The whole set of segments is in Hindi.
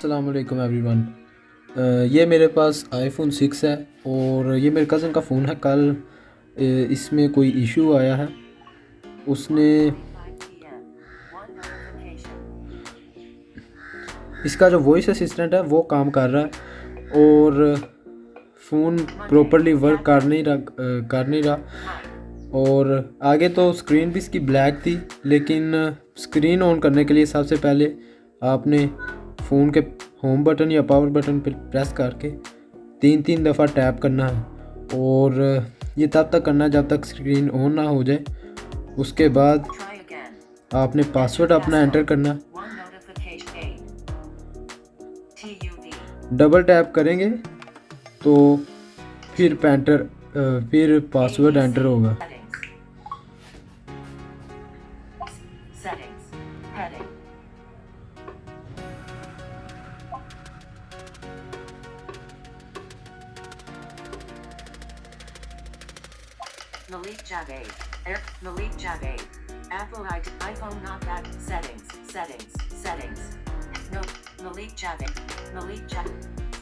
अस्सलाम वालेकुम एवरीवन। ये मेरे पास आईफोन 6 है और ये मेरे कज़न का फ़ोन है। कल इसमें कोई इशू आया है। उसने इसका जो वॉइस असिस्टेंट है वो काम कर रहा है और फ़ोन प्रॉपर्ली वर्क कर नहीं रहा। और आगे तो स्क्रीन भी इसकी ब्लैक थी, लेकिन स्क्रीन ऑन करने के लिए सबसे पहले आपने फ़ोन के होम बटन या पावर बटन पर प्रेस करके 3 दफ़ा टैप करना है और ये तब तक करना है जब तक स्क्रीन ऑन ना हो जाए। उसके बाद आपने पासवर्ड अपना एंटर करना। डबल टैप करेंगे तो फिर पासवर्ड एंटर होगा। Malik Javed. Apple iPhone not that. Settings. No, Malik Javed.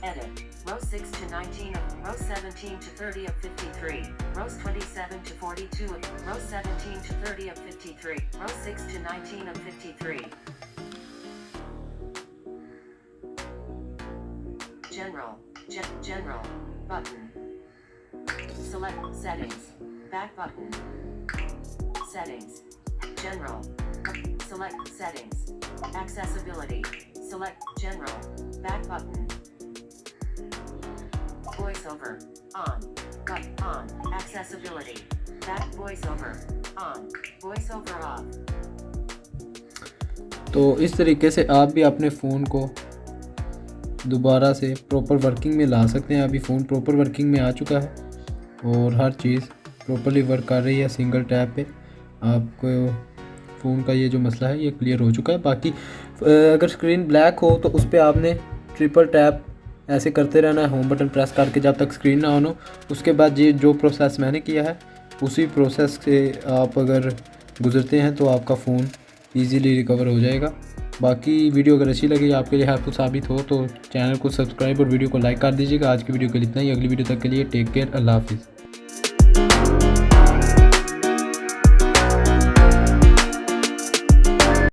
Edit. Row 6 to 19 of row 17 to 30 of 53. Rows 27 to 42 of row 17 to 30 of 53. Row 6 to 19 of 53. General. Button. Select settings. Back button. Settings. General. Select settings. Accessibility. Select general. Back button. Voiceover. On. On. Accessibility. Back voiceover. On. Voiceover off. तो इस तरीके से आप भी अपने फ़ोन को दोबारा से प्रॉपर वर्किंग में ला सकते हैं। अभी फ़ोन प्रॉपर वर्किंग में आ चुका है और हर चीज़ प्रॉपर्ली वर्क कर रही है। सिंगल टैप पे आपको फ़ोन का ये जो मसला है ये क्लियर हो चुका है। बाकी अगर स्क्रीन ब्लैक हो तो उस पर आपने ट्रिपल टैप ऐसे करते रहना है, होम बटन प्रेस करके जब तक स्क्रीन ना ऑन हो। उसके बाद ये जो प्रोसेस मैंने किया है उसी प्रोसेस से आप अगर गुज़रते हैं तो आपका फ़ोन ईज़िली रिकवर हो जाएगा। बाकी वीडियो अगर अच्छी लगी, आपके लिए हेल्पफुल साबित हो तो चैनल को सब्सक्राइब और वीडियो को लाइक कर दीजिएगा। आज की वीडियो के लिए इतना ही। अगली वीडियो तक के लिए टेक केयर, अल्लाह हाफिज़।